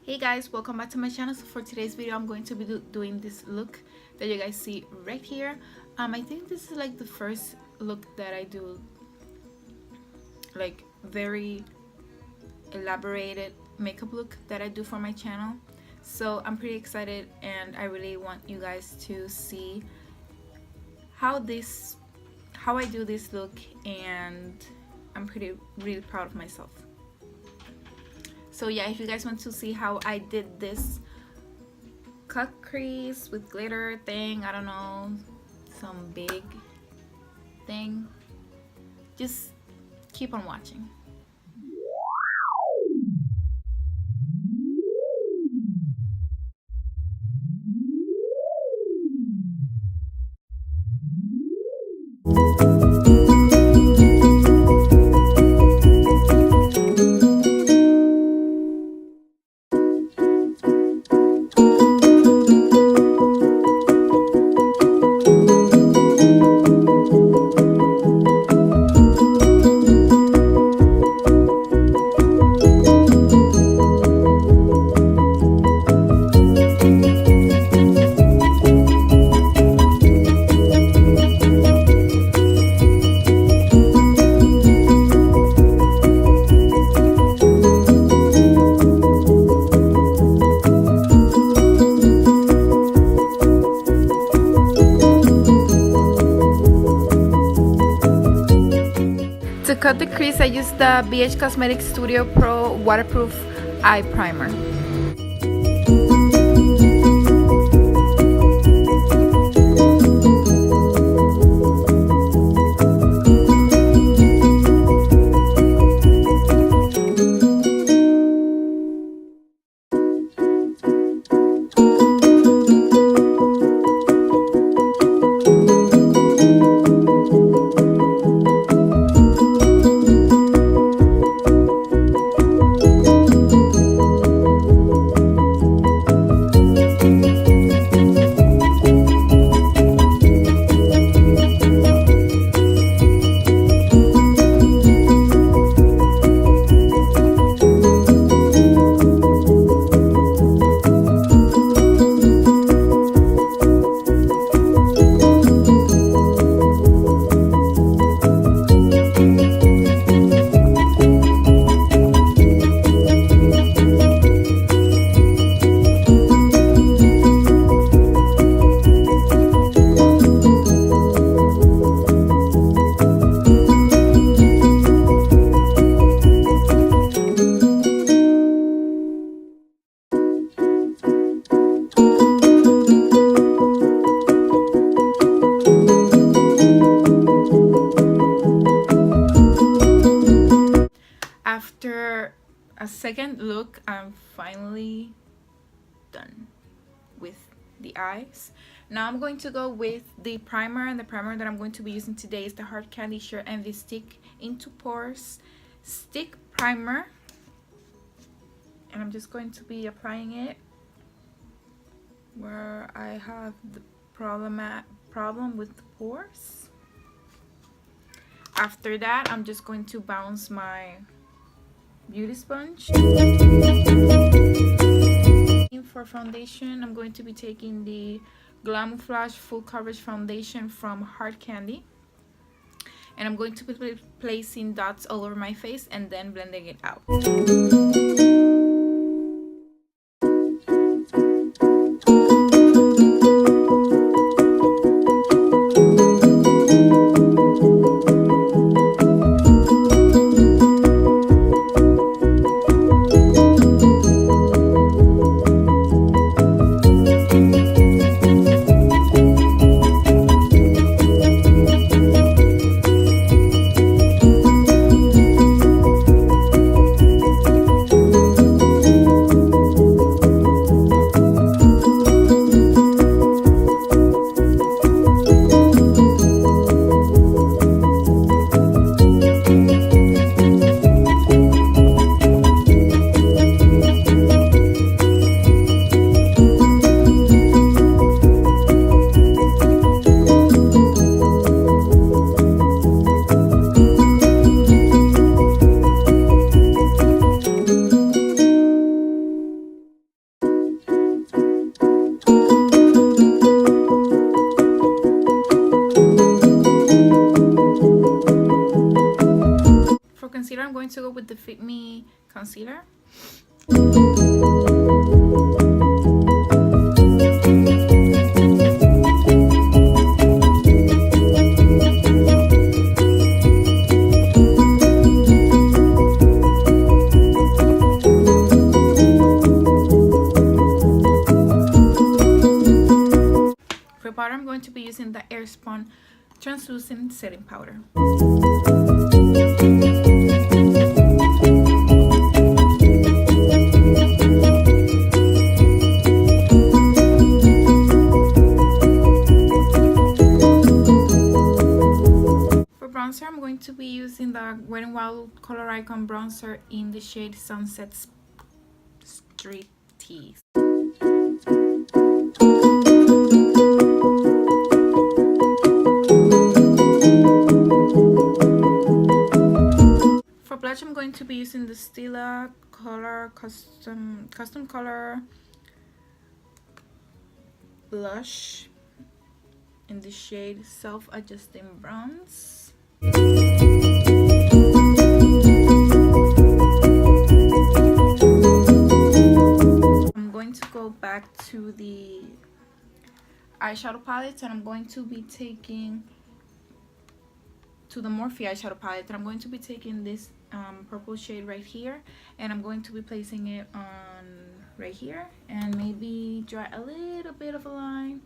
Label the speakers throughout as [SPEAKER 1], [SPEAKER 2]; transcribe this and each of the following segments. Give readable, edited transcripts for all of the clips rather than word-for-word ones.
[SPEAKER 1] Hey guys, welcome back to my channel. So for today's video I'm going to be doing this look that you guys see right here. I think this is like the first look that I do, like very elaborated makeup look that I do for my channel. So I'm pretty excited and I really want you guys to see how I do this look, and I'm really proud of myself. So yeah, if you guys want to see how I did this cut crease with glitter thing, I don't know, some big thing, just keep on watching. To cut the crease, I used the BH Cosmetics Studio Pro Waterproof Eye Primer. After a second look, I'm finally done with the eyes. Now I'm going to go with the primer, and the primer that I'm going to be using today is the Hard Candy Sheer Envy Stick Into Pores Stick Primer, and I'm just going to be applying it where I have the problem with the pores. After that, I'm just going to bounce my beauty sponge. For foundation, I'm going to be taking the Glamour Flash Full Coverage Foundation from Hard Candy, and I'm going to be placing dots all over my face and then blending it out. to go with the Fit Me concealer. For powder, I'm going to be using the Airspun translucent setting powder. For bronzer, I'm going to be using the Wet n Wild Color Icon bronzer in the shade Sunset Street Tease. For blush, I'm going to be using the Stila Color Custom Color blush in the shade Self-Adjusting Bronze. I'm going to go back to the eyeshadow palettes, and I'm going to be taking to the Morphe eyeshadow palette, and I'm going to be taking this purple shade right here, and I'm going to be placing it on right here, and maybe draw a little bit of a line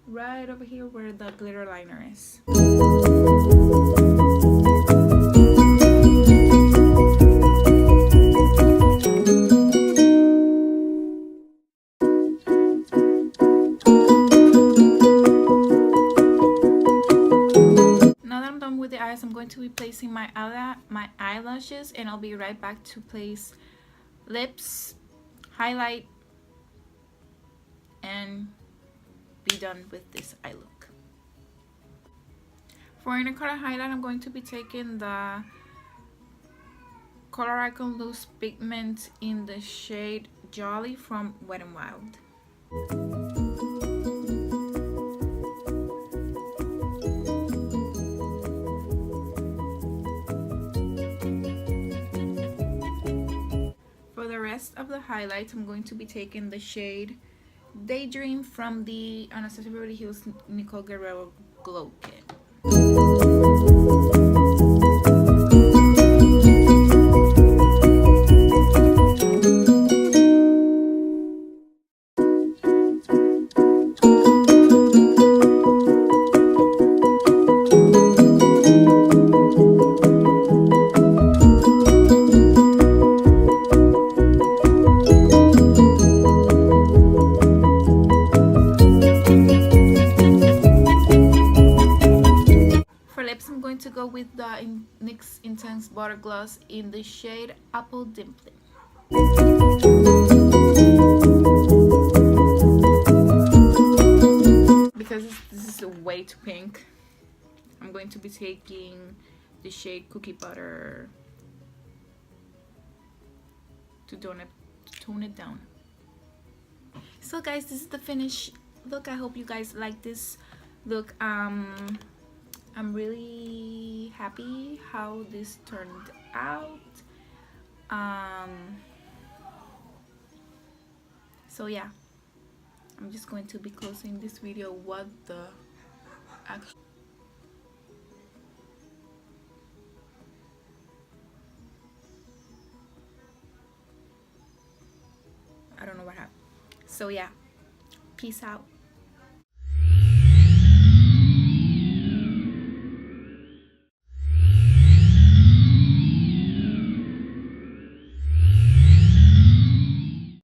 [SPEAKER 1] right over here where the glitter liner is. With the eyes, I'm going to be placing my eyelashes, and I'll be right back to place lips, highlight, and be done with this eye look. For inner color highlight, I'm going to be taking the Color Icon Loose Pigment in the shade Jolly from Wet n Wild. Of the highlights, I'm going to be taking the shade Daydream from the Anastasia Beverly Hills Nicole Guerrero Glow Kit. To go with the NYX Intense Butter Gloss in the shade Apple Dimpling. Because this is way too pink, I'm going to be taking the shade Cookie Butter to tone it down. So guys, this is the finished look. I hope you guys like this look. I'm really happy how this turned out. So yeah, I'm just going to be closing this video. What the actual, I don't know what happened. So yeah, peace out.